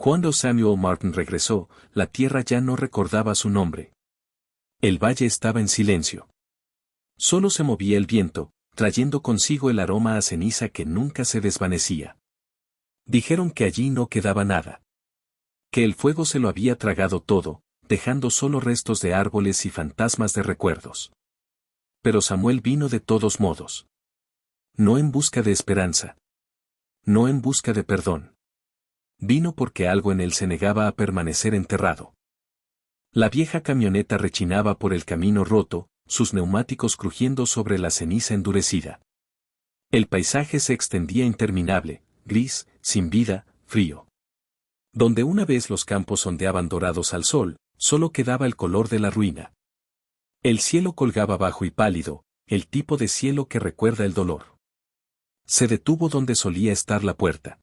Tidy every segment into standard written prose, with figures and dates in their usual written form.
Cuando Samuel Martin regresó, la tierra ya no recordaba su nombre. El valle estaba en silencio. Solo se movía el viento, trayendo consigo el aroma a ceniza que nunca se desvanecía. Dijeron que allí no quedaba nada. Que el fuego se lo había tragado todo, dejando solo restos de árboles y fantasmas de recuerdos. Pero Samuel vino de todos modos. No en busca de esperanza. No en busca de perdón. Vino porque algo en él se negaba a permanecer enterrado. La vieja camioneta rechinaba por el camino roto, sus neumáticos crujiendo sobre la ceniza endurecida. El paisaje se extendía interminable, gris, sin vida, frío. Donde una vez los campos ondeaban dorados al sol, solo quedaba el color de la ruina. El cielo colgaba bajo y pálido, el tipo de cielo que recuerda el dolor. Se detuvo donde solía estar la puerta.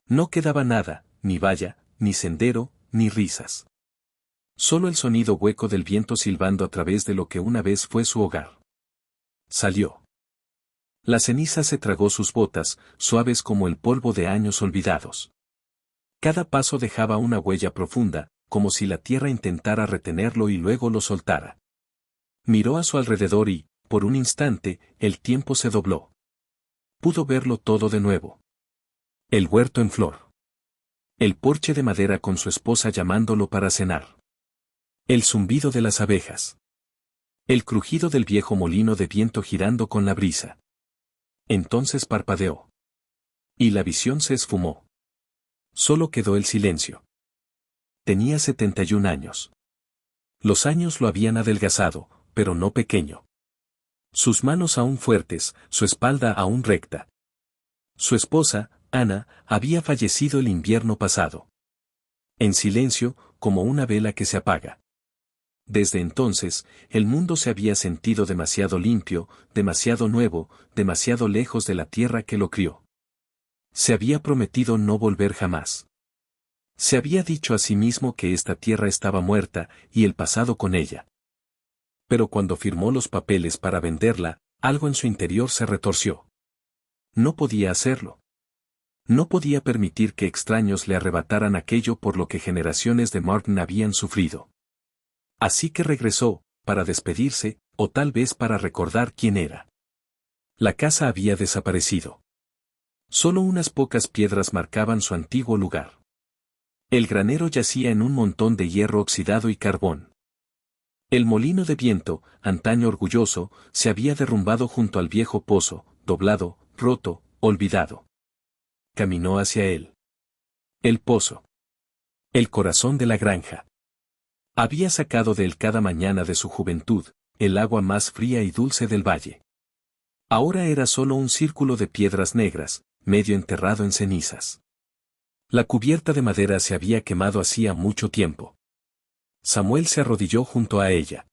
No quedaba nada, ni valla, ni sendero, ni risas. Solo el sonido hueco del viento silbando a través de lo que una vez fue su hogar. Salió. La ceniza se tragó sus botas, suaves como el polvo de años olvidados. Cada paso dejaba una huella profunda, como si la tierra intentara retenerlo y luego lo soltara. Miró a su alrededor y, por un instante, el tiempo se dobló. Pudo verlo todo de nuevo. El huerto en flor. El porche de madera con su esposa llamándolo para cenar. El zumbido de las abejas. El crujido del viejo molino de viento girando con la brisa. Entonces parpadeó. Y la visión se esfumó. Solo quedó el silencio. Tenía 71 años. Los años lo habían adelgazado, pero no pequeño. Sus manos aún fuertes, su espalda aún recta. Su esposa, Ana, había fallecido el invierno pasado. En silencio, como una vela que se apaga. Desde entonces, el mundo se había sentido demasiado limpio, demasiado nuevo, demasiado lejos de la tierra que lo crió. Se había prometido no volver jamás. Se había dicho a sí mismo que esta tierra estaba muerta, y el pasado con ella. Pero cuando firmó los papeles para venderla, algo en su interior se retorció. No podía hacerlo. No podía permitir que extraños le arrebataran aquello por lo que generaciones de Martin habían sufrido. Así que regresó, para despedirse, o tal vez para recordar quién era. La casa había desaparecido. Solo unas pocas piedras marcaban su antiguo lugar. El granero yacía en un montón de hierro oxidado y carbón. El molino de viento, antaño orgulloso, se había derrumbado junto al viejo pozo, doblado, roto, olvidado. Caminó hacia él. El pozo. El corazón de la granja. Había sacado de él cada mañana de su juventud, el agua más fría y dulce del valle. Ahora era solo un círculo de piedras negras, medio enterrado en cenizas. La cubierta de madera se había quemado hacía mucho tiempo. Samuel se arrodilló junto a ella.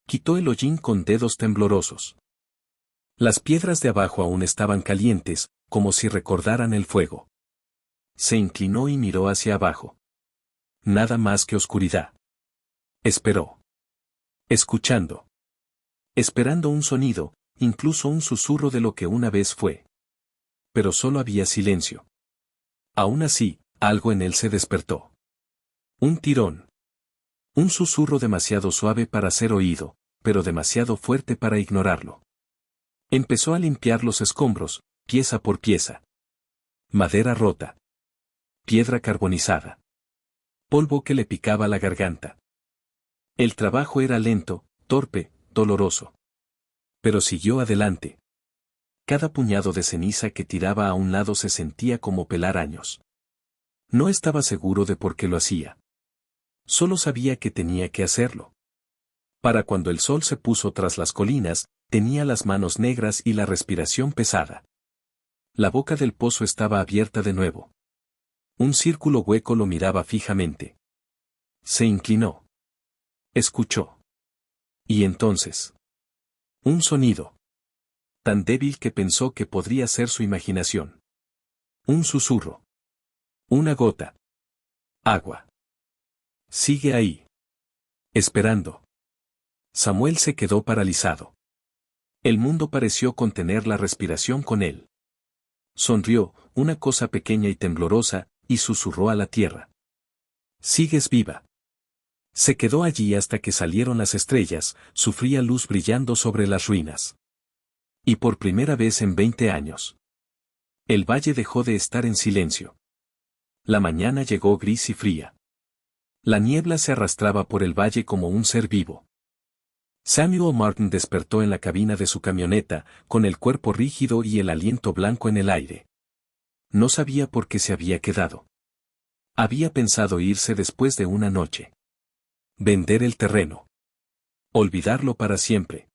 Quitó el hollín con dedos temblorosos. Las piedras de abajo aún estaban calientes, como si recordaran el fuego. Se inclinó y miró hacia abajo. Nada más que oscuridad. Esperó. Escuchando. Esperando un sonido, incluso un susurro de lo que una vez fue. Pero solo había silencio. Aún así, algo en él se despertó. Un tirón. Un susurro demasiado suave para ser oído, pero demasiado fuerte para ignorarlo. Empezó a limpiar los escombros, pieza por pieza. Madera rota. Piedra carbonizada. Polvo que le picaba la garganta. El trabajo era lento, torpe, doloroso. Pero siguió adelante. Cada puñado de ceniza que tiraba a un lado se sentía como pelar años. No estaba seguro de por qué lo hacía. Solo sabía que tenía que hacerlo. Para cuando el sol se puso tras las colinas, tenía las manos negras y la respiración pesada. La boca del pozo estaba abierta de nuevo. Un círculo hueco lo miraba fijamente. Se inclinó. Escuchó. Y entonces. Un sonido. Tan débil que pensó que podría ser su imaginación. Un susurro. Una gota. Agua. Sigue ahí. Esperando. Samuel se quedó paralizado. El mundo pareció contener la respiración con él. Sonrió, una cosa pequeña y temblorosa, y susurró a la tierra. Sigues viva. Se quedó allí hasta que salieron las estrellas, su fría luz brillando sobre las ruinas. Y por primera vez en 20 años. El valle dejó de estar en silencio. La mañana llegó gris y fría. La niebla se arrastraba por el valle como un ser vivo. Samuel Martin despertó en la cabina de su camioneta, con el cuerpo rígido y el aliento blanco en el aire. No sabía por qué se había quedado. Había pensado irse después de una noche. Vender el terreno. Olvidarlo para siempre.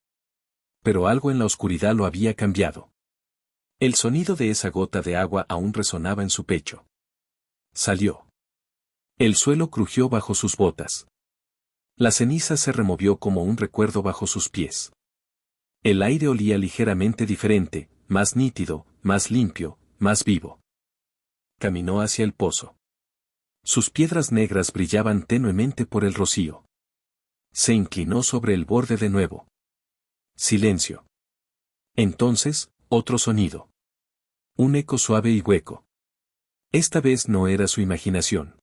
Pero algo en la oscuridad lo había cambiado. El sonido de esa gota de agua aún resonaba en su pecho. Salió. El suelo crujió bajo sus botas. La ceniza se removió como un recuerdo bajo sus pies. El aire olía ligeramente diferente, más nítido, más limpio, más vivo. Caminó hacia el pozo. Sus piedras negras brillaban tenuemente por el rocío. Se inclinó sobre el borde de nuevo. Silencio. Entonces, otro sonido. Un eco suave y hueco. Esta vez no era su imaginación.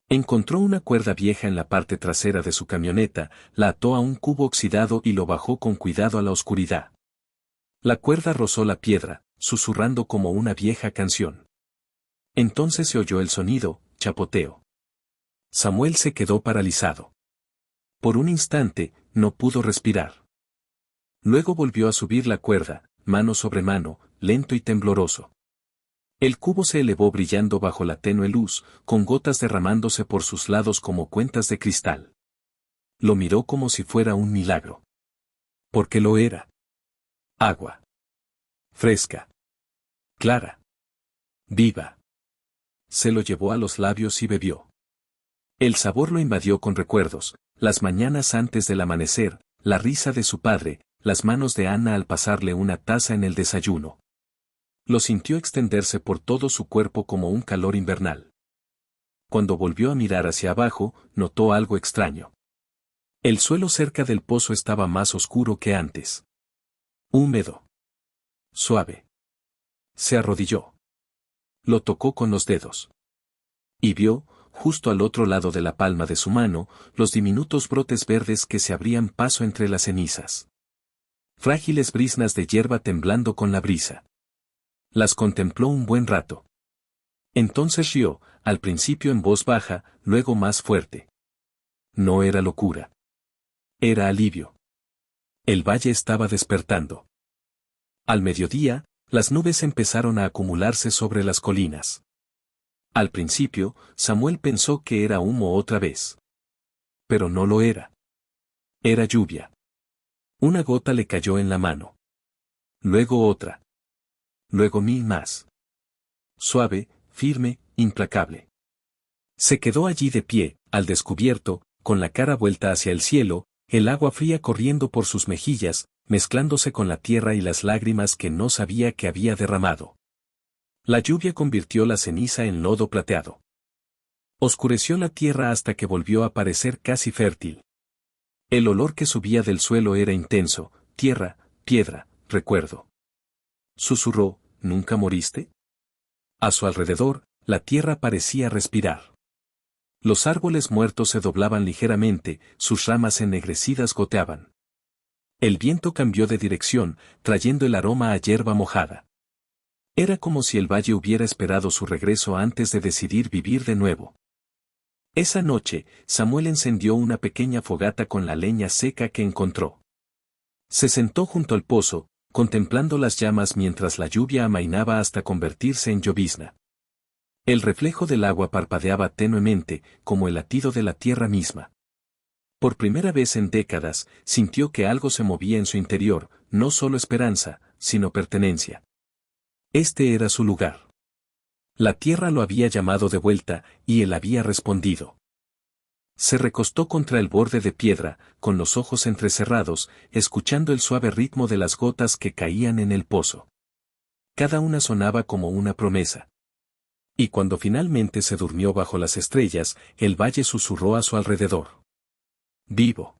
Encontró una cuerda vieja en la parte trasera de su camioneta, la ató a un cubo oxidado y lo bajó con cuidado a la oscuridad. La cuerda rozó la piedra, susurrando como una vieja canción. Entonces se oyó el sonido, chapoteo. Samuel se quedó paralizado. Por un instante, no pudo respirar. Luego volvió a subir la cuerda, mano sobre mano, lento y tembloroso. El cubo se elevó brillando bajo la tenue luz, con gotas derramándose por sus lados como cuentas de cristal. Lo miró como si fuera un milagro. Porque lo era. Agua. Fresca. Clara. Viva. Se lo llevó a los labios y bebió. El sabor lo invadió con recuerdos, las mañanas antes del amanecer, la risa de su padre, las manos de Ana al pasarle una taza en el desayuno. Lo sintió extenderse por todo su cuerpo como un calor invernal. Cuando volvió a mirar hacia abajo, notó algo extraño. El suelo cerca del pozo estaba más oscuro que antes. Húmedo. Suave. Se arrodilló. Lo tocó con los dedos. Y vio, justo al otro lado de la palma de su mano, los diminutos brotes verdes que se abrían paso entre las cenizas. Frágiles briznas de hierba temblando con la brisa. Las contempló un buen rato. Entonces rió, al principio en voz baja, luego más fuerte. No era locura. Era alivio. El valle estaba despertando. Al mediodía, las nubes empezaron a acumularse sobre las colinas. Al principio, Samuel pensó que era humo otra vez. Pero no lo era. Era lluvia. Una gota le cayó en la mano. Luego otra. Luego 1000 más. Suave, firme, implacable. Se quedó allí de pie, al descubierto, con la cara vuelta hacia el cielo, el agua fría corriendo por sus mejillas, mezclándose con la tierra y las lágrimas que no sabía que había derramado. La lluvia convirtió la ceniza en lodo plateado. Oscureció la tierra hasta que volvió a parecer casi fértil. El olor que subía del suelo era intenso, tierra, piedra, recuerdo. Susurró, ¿nunca moriste? A su alrededor, la tierra parecía respirar. Los árboles muertos se doblaban ligeramente, sus ramas ennegrecidas goteaban. El viento cambió de dirección, trayendo el aroma a hierba mojada. Era como si el valle hubiera esperado su regreso antes de decidir vivir de nuevo. Esa noche, Samuel encendió una pequeña fogata con la leña seca que encontró. Se sentó junto al pozo, contemplando las llamas mientras la lluvia amainaba hasta convertirse en llovizna. El reflejo del agua parpadeaba tenuemente, como el latido de la tierra misma. Por primera vez en décadas, sintió que algo se movía en su interior, no solo esperanza, sino pertenencia. Este era su lugar. La tierra lo había llamado de vuelta, y él había respondido. Se recostó contra el borde de piedra, con los ojos entrecerrados, escuchando el suave ritmo de las gotas que caían en el pozo. Cada una sonaba como una promesa. Y cuando finalmente se durmió bajo las estrellas, el valle susurró a su alrededor. Vivo.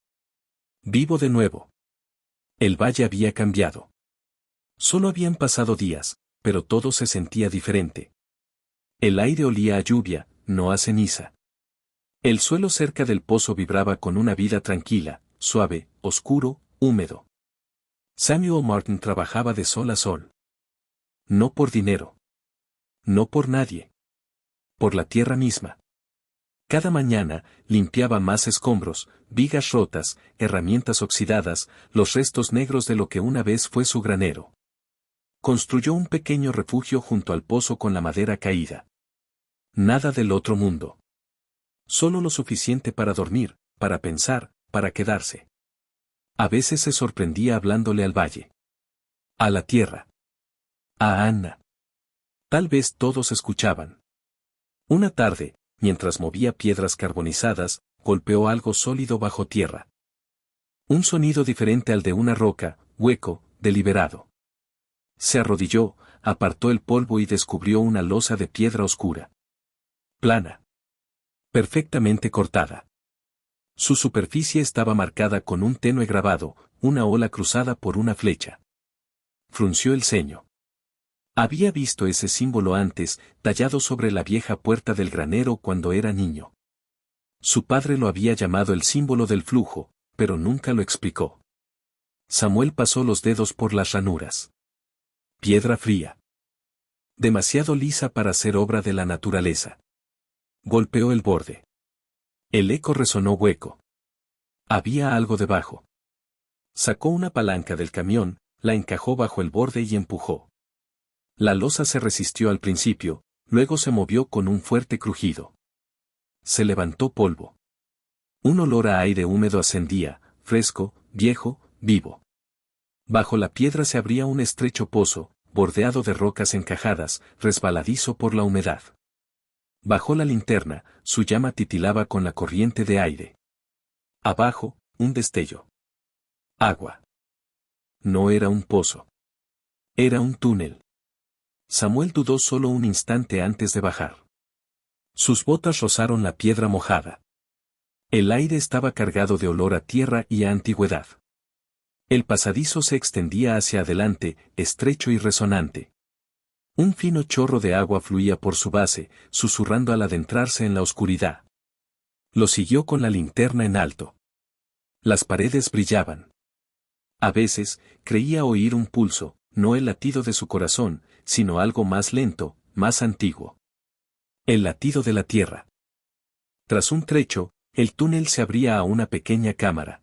Vivo de nuevo. El valle había cambiado. Solo habían pasado días, pero todo se sentía diferente. El aire olía a lluvia, no a ceniza. El suelo cerca del pozo vibraba con una vida tranquila, suave, oscuro, húmedo. Samuel Martin trabajaba de sol a sol. No por dinero. No por nadie. Por la tierra misma. Cada mañana, limpiaba más escombros, vigas rotas, herramientas oxidadas, los restos negros de lo que una vez fue su granero. Construyó un pequeño refugio junto al pozo con la madera caída. Nada del otro mundo. Solo lo suficiente para dormir, para pensar, para quedarse. A veces se sorprendía hablándole al valle. A la tierra. A Anna. Tal vez todos escuchaban. Una tarde, mientras movía piedras carbonizadas, golpeó algo sólido bajo tierra. Un sonido diferente al de una roca, hueco, deliberado. Se arrodilló, apartó el polvo y descubrió una losa de piedra oscura. Plana. Perfectamente cortada. Su superficie estaba marcada con un tenue grabado, una ola cruzada por una flecha. Frunció el ceño. Había visto ese símbolo antes, tallado sobre la vieja puerta del granero cuando era niño. Su padre lo había llamado el símbolo del flujo, pero nunca lo explicó. Samuel pasó los dedos por las ranuras. Piedra fría. Demasiado lisa para ser obra de la naturaleza. Golpeó el borde. El eco resonó hueco. Había algo debajo. Sacó una palanca del camión, la encajó bajo el borde y empujó. La losa se resistió al principio, luego se movió con un fuerte crujido. Se levantó polvo. Un olor a aire húmedo ascendía, fresco, viejo, vivo. Bajo la piedra se abría un estrecho pozo, bordeado de rocas encajadas, resbaladizo por la humedad. Bajó la linterna, su llama titilaba con la corriente de aire. Abajo, un destello. Agua. No era un pozo. Era un túnel. Samuel dudó solo un instante antes de bajar. Sus botas rozaron la piedra mojada. El aire estaba cargado de olor a tierra y a antigüedad. El pasadizo se extendía hacia adelante, estrecho y resonante. Un fino chorro de agua fluía por su base, susurrando al adentrarse en la oscuridad. Lo siguió con la linterna en alto. Las paredes brillaban. A veces, creía oír un pulso, no el latido de su corazón, sino algo más lento, más antiguo. El latido de la tierra. Tras un trecho, el túnel se abría a una pequeña cámara.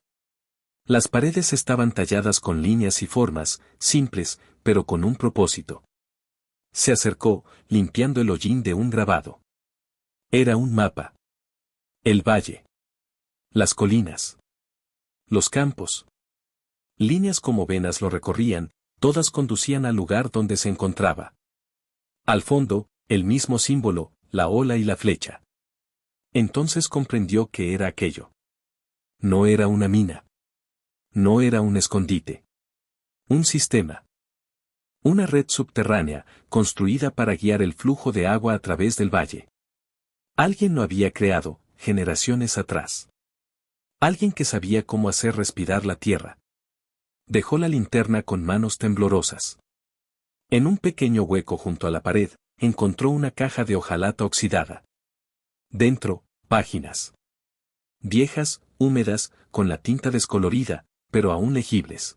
Las paredes estaban talladas con líneas y formas, simples, pero con un propósito. Se acercó, limpiando el hollín de un grabado. Era un mapa. El valle. Las colinas. Los campos. Líneas como venas lo recorrían, todas conducían al lugar donde se encontraba. Al fondo, el mismo símbolo, la ola y la flecha. Entonces comprendió qué era aquello. No era una mina. No era un escondite. Un sistema. Una red subterránea, construida para guiar el flujo de agua a través del valle. Alguien lo había creado, generaciones atrás. Alguien que sabía cómo hacer respirar la tierra. Dejó la linterna con manos temblorosas. En un pequeño hueco junto a la pared, encontró una caja de hojalata oxidada. Dentro, páginas. Viejas, húmedas, con la tinta descolorida, pero aún legibles.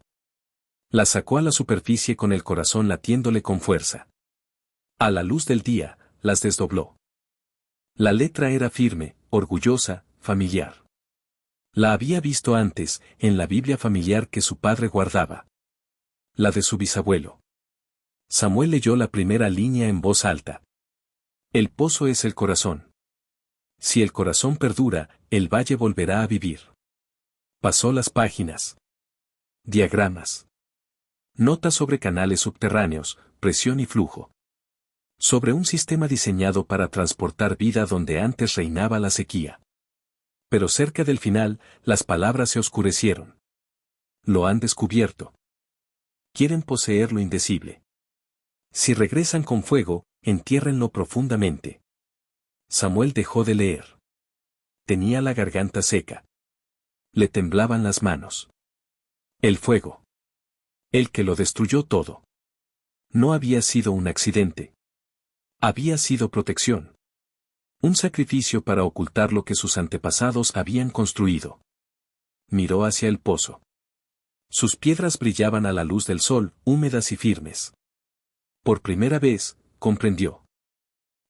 Las sacó a la superficie con el corazón latiéndole con fuerza. A la luz del día, las desdobló. La letra era firme, orgullosa, familiar. La había visto antes, en la Biblia familiar que su padre guardaba. La de su bisabuelo. Samuel leyó la primera línea en voz alta. El pozo es el corazón. Si el corazón perdura, el valle volverá a vivir. Pasó las páginas. Diagramas. Notas sobre canales subterráneos, presión y flujo. Sobre un sistema diseñado para transportar vida donde antes reinaba la sequía. Pero cerca del final, las palabras se oscurecieron. Lo han descubierto. Quieren poseer lo indecible. Si regresan con fuego, entiérrenlo profundamente. Samuel dejó de leer. Tenía la garganta seca. Le temblaban las manos. El fuego. El que lo destruyó todo. No había sido un accidente. Había sido protección. Un sacrificio para ocultar lo que sus antepasados habían construido. Miró hacia el pozo. Sus piedras brillaban a la luz del sol, húmedas y firmes. Por primera vez, comprendió.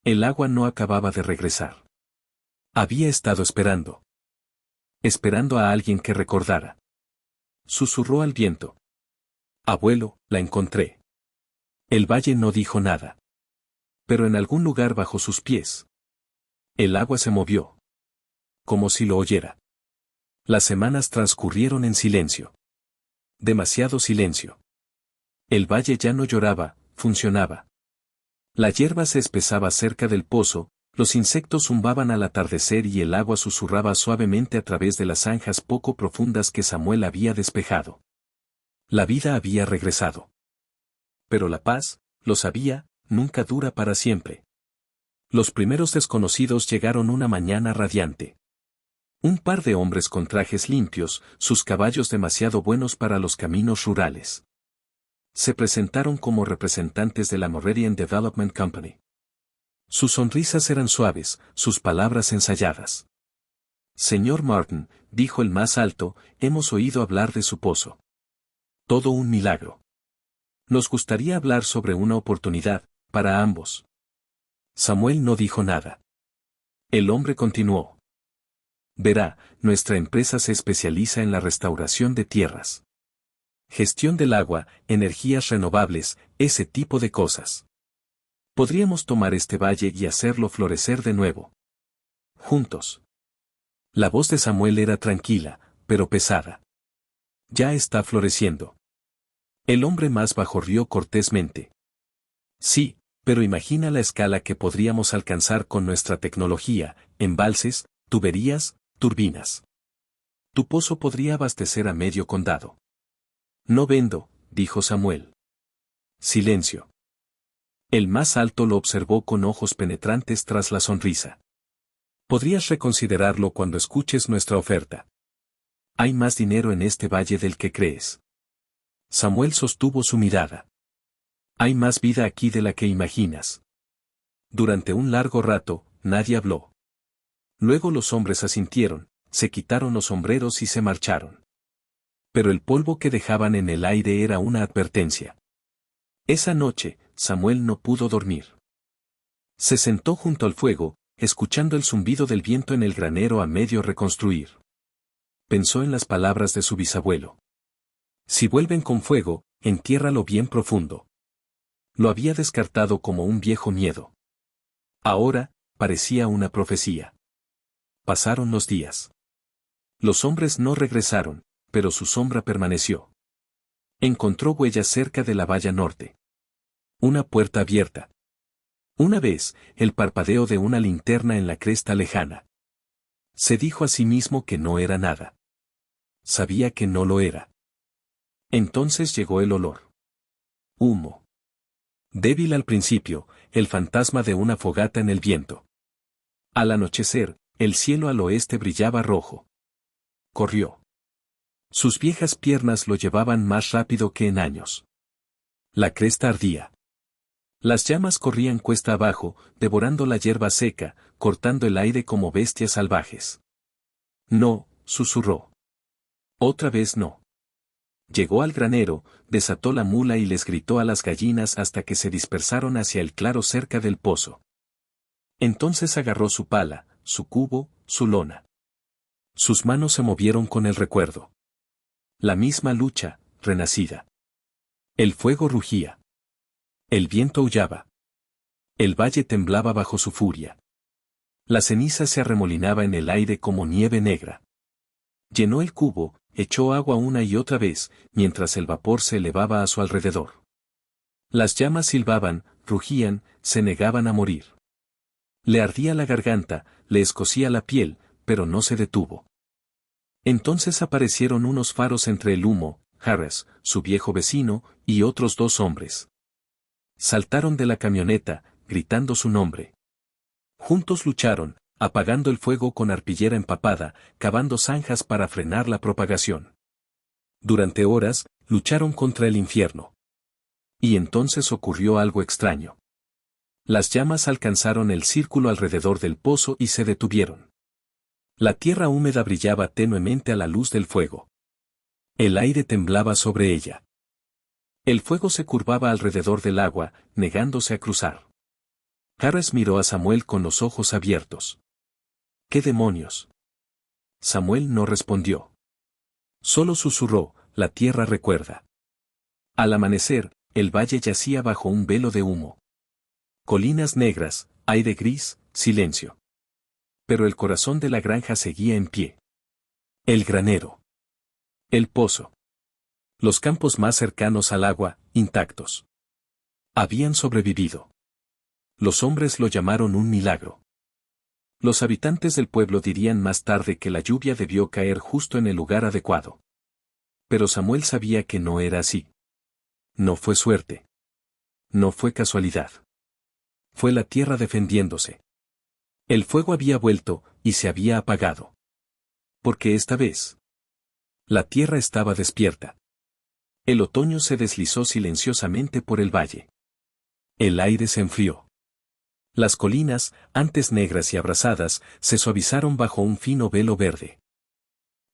El agua no acababa de regresar. Había estado esperando. Esperando a alguien que recordara. Susurró al viento. Abuelo, la encontré. El valle no dijo nada. Pero en algún lugar bajo sus pies. El agua se movió. Como si lo oyera. Las semanas transcurrieron en silencio. Demasiado silencio. El valle ya no lloraba, funcionaba. La hierba se espesaba cerca del pozo, los insectos zumbaban al atardecer y el agua susurraba suavemente a través de las zanjas poco profundas que Samuel había despejado. La vida había regresado. Pero la paz, lo sabía, nunca dura para siempre. Los primeros desconocidos llegaron una mañana radiante. Un par de hombres con trajes limpios, sus caballos demasiado buenos para los caminos rurales. Se presentaron como representantes de la Moravian Development Company. Sus sonrisas eran suaves, sus palabras ensayadas. Señor Martin, dijo el más alto, hemos oído hablar de su pozo. Todo un milagro. Nos gustaría hablar sobre una oportunidad, para ambos. Samuel no dijo nada. El hombre continuó. Verá, nuestra empresa se especializa en la restauración de tierras. Gestión del agua, energías renovables, ese tipo de cosas. Podríamos tomar este valle y hacerlo florecer de nuevo. Juntos. La voz de Samuel era tranquila, pero pesada. Ya está floreciendo. El hombre más bajo rió cortésmente. Sí, pero imagina la escala que podríamos alcanzar con nuestra tecnología, embalses, tuberías, turbinas. Tu pozo podría abastecer a medio condado. No vendo, dijo Samuel. Silencio. El más alto lo observó con ojos penetrantes tras la sonrisa. Podrías reconsiderarlo cuando escuches nuestra oferta. Hay más dinero en este valle del que crees. Samuel sostuvo su mirada. Hay más vida aquí de la que imaginas. Durante un largo rato, nadie habló. Luego los hombres asintieron, se quitaron los sombreros y se marcharon. Pero el polvo que dejaban en el aire era una advertencia. Esa noche, Samuel no pudo dormir. Se sentó junto al fuego, escuchando el zumbido del viento en el granero a medio reconstruir. Pensó en las palabras de su bisabuelo. Si vuelven con fuego, entiérralo bien profundo. Lo había descartado como un viejo miedo. Ahora, parecía una profecía. Pasaron los días. Los hombres no regresaron, pero su sombra permaneció. Encontró huellas cerca de la valla norte. Una puerta abierta. Una vez, el parpadeo de una linterna en la cresta lejana. Se dijo a sí mismo que no era nada. Sabía que no lo era. Entonces llegó el olor. Humo. Débil al principio, el fantasma de una fogata en el viento. Al anochecer, el cielo al oeste brillaba rojo. Corrió. Sus viejas piernas lo llevaban más rápido que en años. La cresta ardía. Las llamas corrían cuesta abajo, devorando la hierba seca, cortando el aire como bestias salvajes. No, susurró. Otra vez no. Llegó al granero, desató la mula y les gritó a las gallinas hasta que se dispersaron hacia el claro cerca del pozo. Entonces agarró su pala, su cubo, su lona. Sus manos se movieron con el recuerdo. La misma lucha, renacida. El fuego rugía. El viento aullaba. El valle temblaba bajo su furia. La ceniza se arremolinaba en el aire como nieve negra. Llenó el cubo, echó agua una y otra vez, mientras el vapor se elevaba a su alrededor. Las llamas silbaban, rugían, se negaban a morir. Le ardía la garganta, le escocía la piel, pero no se detuvo. Entonces aparecieron unos faros entre el humo, Harris, su viejo vecino, y otros dos hombres. Saltaron de la camioneta, gritando su nombre. Juntos lucharon, apagando el fuego con arpillera empapada, cavando zanjas para frenar la propagación. Durante horas, lucharon contra el infierno. Y entonces ocurrió algo extraño. Las llamas alcanzaron el círculo alrededor del pozo y se detuvieron. La tierra húmeda brillaba tenuemente a la luz del fuego. El aire temblaba sobre ella. El fuego se curvaba alrededor del agua, negándose a cruzar. Harris miró a Samuel con los ojos abiertos. ¿Qué demonios? Samuel no respondió. Solo susurró, la tierra recuerda. Al amanecer, el valle yacía bajo un velo de humo. Colinas negras, aire gris, silencio. Pero el corazón de la granja seguía en pie. El granero. El pozo. Los campos más cercanos al agua, intactos. Habían sobrevivido. Los hombres lo llamaron un milagro. Los habitantes del pueblo dirían más tarde que la lluvia debió caer justo en el lugar adecuado. Pero Samuel sabía que no era así. No fue suerte. No fue casualidad. Fue la tierra defendiéndose. El fuego había vuelto, y se había apagado. Porque esta vez, la tierra estaba despierta. El otoño se deslizó silenciosamente por el valle. El aire se enfrió. Las colinas, antes negras y abrasadas, se suavizaron bajo un fino velo verde.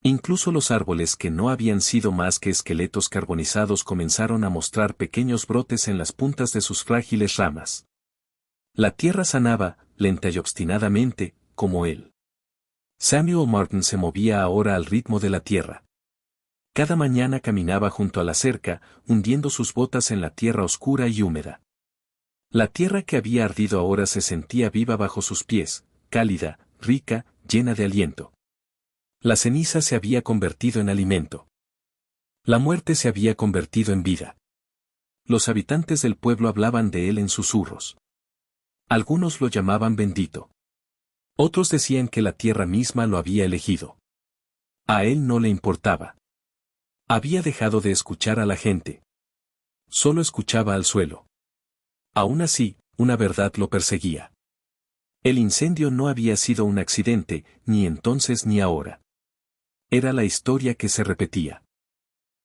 Incluso los árboles que no habían sido más que esqueletos carbonizados comenzaron a mostrar pequeños brotes en las puntas de sus frágiles ramas. La tierra sanaba, lenta y obstinadamente, como él. Samuel Martin se movía ahora al ritmo de la tierra. Cada mañana caminaba junto a la cerca, hundiendo sus botas en la tierra oscura y húmeda. La tierra que había ardido ahora se sentía viva bajo sus pies, cálida, rica, llena de aliento. La ceniza se había convertido en alimento. La muerte se había convertido en vida. Los habitantes del pueblo hablaban de él en susurros. Algunos lo llamaban bendito. Otros decían que la tierra misma lo había elegido. A él no le importaba. Había dejado de escuchar a la gente. Solo escuchaba al suelo. Aún así, una verdad lo perseguía. El incendio no había sido un accidente, ni entonces ni ahora. Era la historia que se repetía.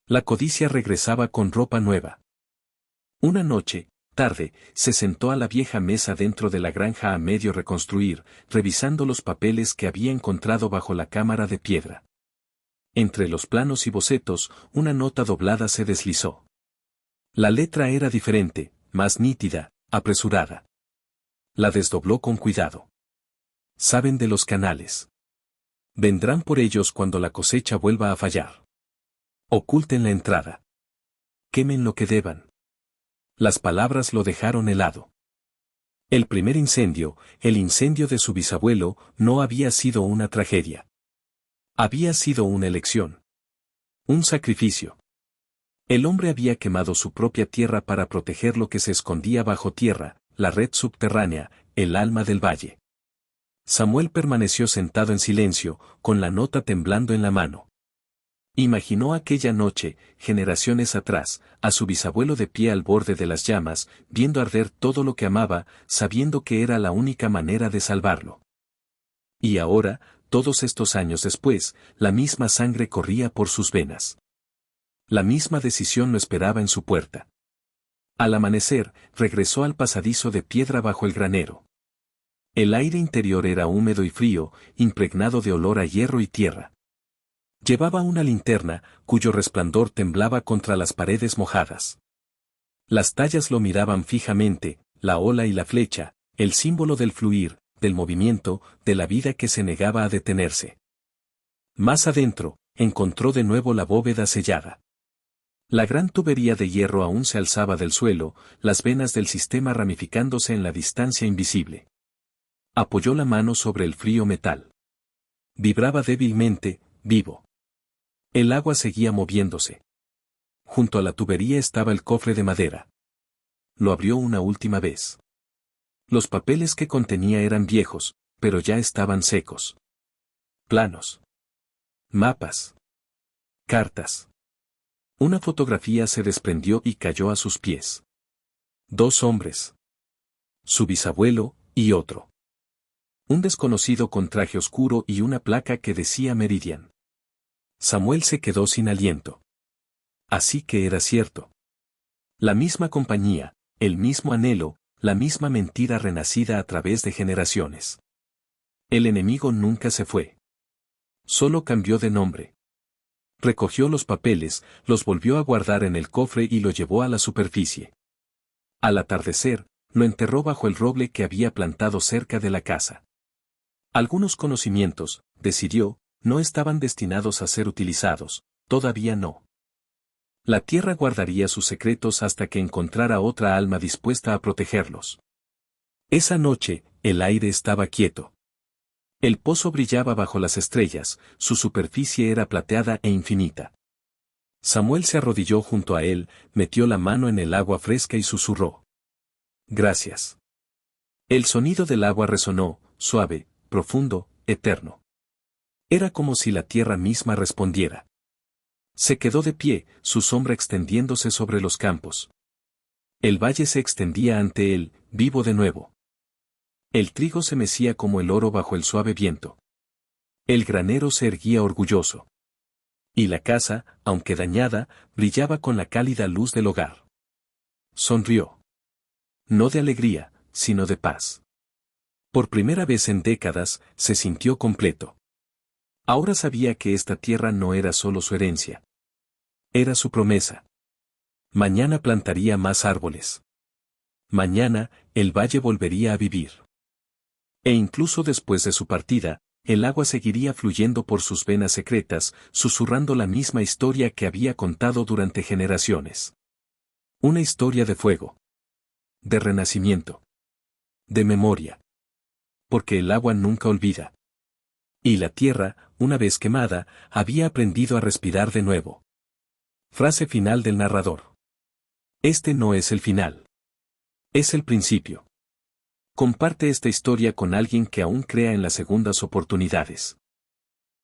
La codicia regresaba con ropa nueva. Una noche, tarde, se sentó a la vieja mesa dentro de la granja a medio reconstruir, revisando los papeles que había encontrado bajo la cámara de piedra. Entre los planos y bocetos, una nota doblada se deslizó. La letra era diferente, más nítida, apresurada. La desdobló con cuidado. Saben de los canales. Vendrán por ellos cuando la cosecha vuelva a fallar. Oculten la entrada. Quemen lo que deban. Las palabras lo dejaron helado. El primer incendio, el incendio de su bisabuelo, no había sido una tragedia. Había sido una elección. Un sacrificio. El hombre había quemado su propia tierra para proteger lo que se escondía bajo tierra, la red subterránea, el alma del valle. Samuel permaneció sentado en silencio, con la nota temblando en la mano. Imaginó aquella noche, generaciones atrás, a su bisabuelo de pie al borde de las llamas, viendo arder todo lo que amaba, sabiendo que era la única manera de salvarlo. Y ahora, todos estos años después, la misma sangre corría por sus venas. La misma decisión lo esperaba en su puerta. Al amanecer, regresó al pasadizo de piedra bajo el granero. El aire interior era húmedo y frío, impregnado de olor a hierro y tierra. Llevaba una linterna, cuyo resplandor temblaba contra las paredes mojadas. Las tallas lo miraban fijamente, la ola y la flecha, el símbolo del fluir, del movimiento, de la vida que se negaba a detenerse. Más adentro, encontró de nuevo la bóveda sellada. La gran tubería de hierro aún se alzaba del suelo, las venas del sistema ramificándose en la distancia invisible. Apoyó la mano sobre el frío metal. Vibraba débilmente, vivo. El agua seguía moviéndose. Junto a la tubería estaba el cofre de madera. Lo abrió una última vez. Los papeles que contenía eran viejos, pero ya estaban secos. Planos. Mapas. Cartas. Una fotografía se desprendió y cayó a sus pies. Dos hombres. Su bisabuelo, y otro. Un desconocido con traje oscuro y una placa que decía Meridian. Samuel se quedó sin aliento. Así que era cierto. La misma compañía, el mismo anhelo, la misma mentira renacida a través de generaciones. El enemigo nunca se fue. Solo cambió de nombre. Recogió los papeles, los volvió a guardar en el cofre y lo llevó a la superficie. Al atardecer, lo enterró bajo el roble que había plantado cerca de la casa. Algunos conocimientos, decidió, no estaban destinados a ser utilizados, todavía no. La tierra guardaría sus secretos hasta que encontrara otra alma dispuesta a protegerlos. Esa noche, el aire estaba quieto. El pozo brillaba bajo las estrellas, su superficie era plateada e infinita. Samuel se arrodilló junto a él, metió la mano en el agua fresca y susurró: «Gracias». El sonido del agua resonó, suave, profundo, eterno. Era como si la tierra misma respondiera. Se quedó de pie, su sombra extendiéndose sobre los campos. El valle se extendía ante él, vivo de nuevo. El trigo se mecía como el oro bajo el suave viento. El granero se erguía orgulloso. Y la casa, aunque dañada, brillaba con la cálida luz del hogar. Sonrió. No de alegría, sino de paz. Por primera vez en décadas, se sintió completo. Ahora sabía que esta tierra no era solo su herencia. Era su promesa. Mañana plantaría más árboles. Mañana, el valle volvería a vivir. E incluso después de su partida, el agua seguiría fluyendo por sus venas secretas, susurrando la misma historia que había contado durante generaciones. Una historia de fuego. De renacimiento. De memoria. Porque el agua nunca olvida. Y la tierra, una vez quemada, había aprendido a respirar de nuevo. Frase final del narrador. Este no es el final. Es el principio. Comparte esta historia con alguien que aún crea en las segundas oportunidades.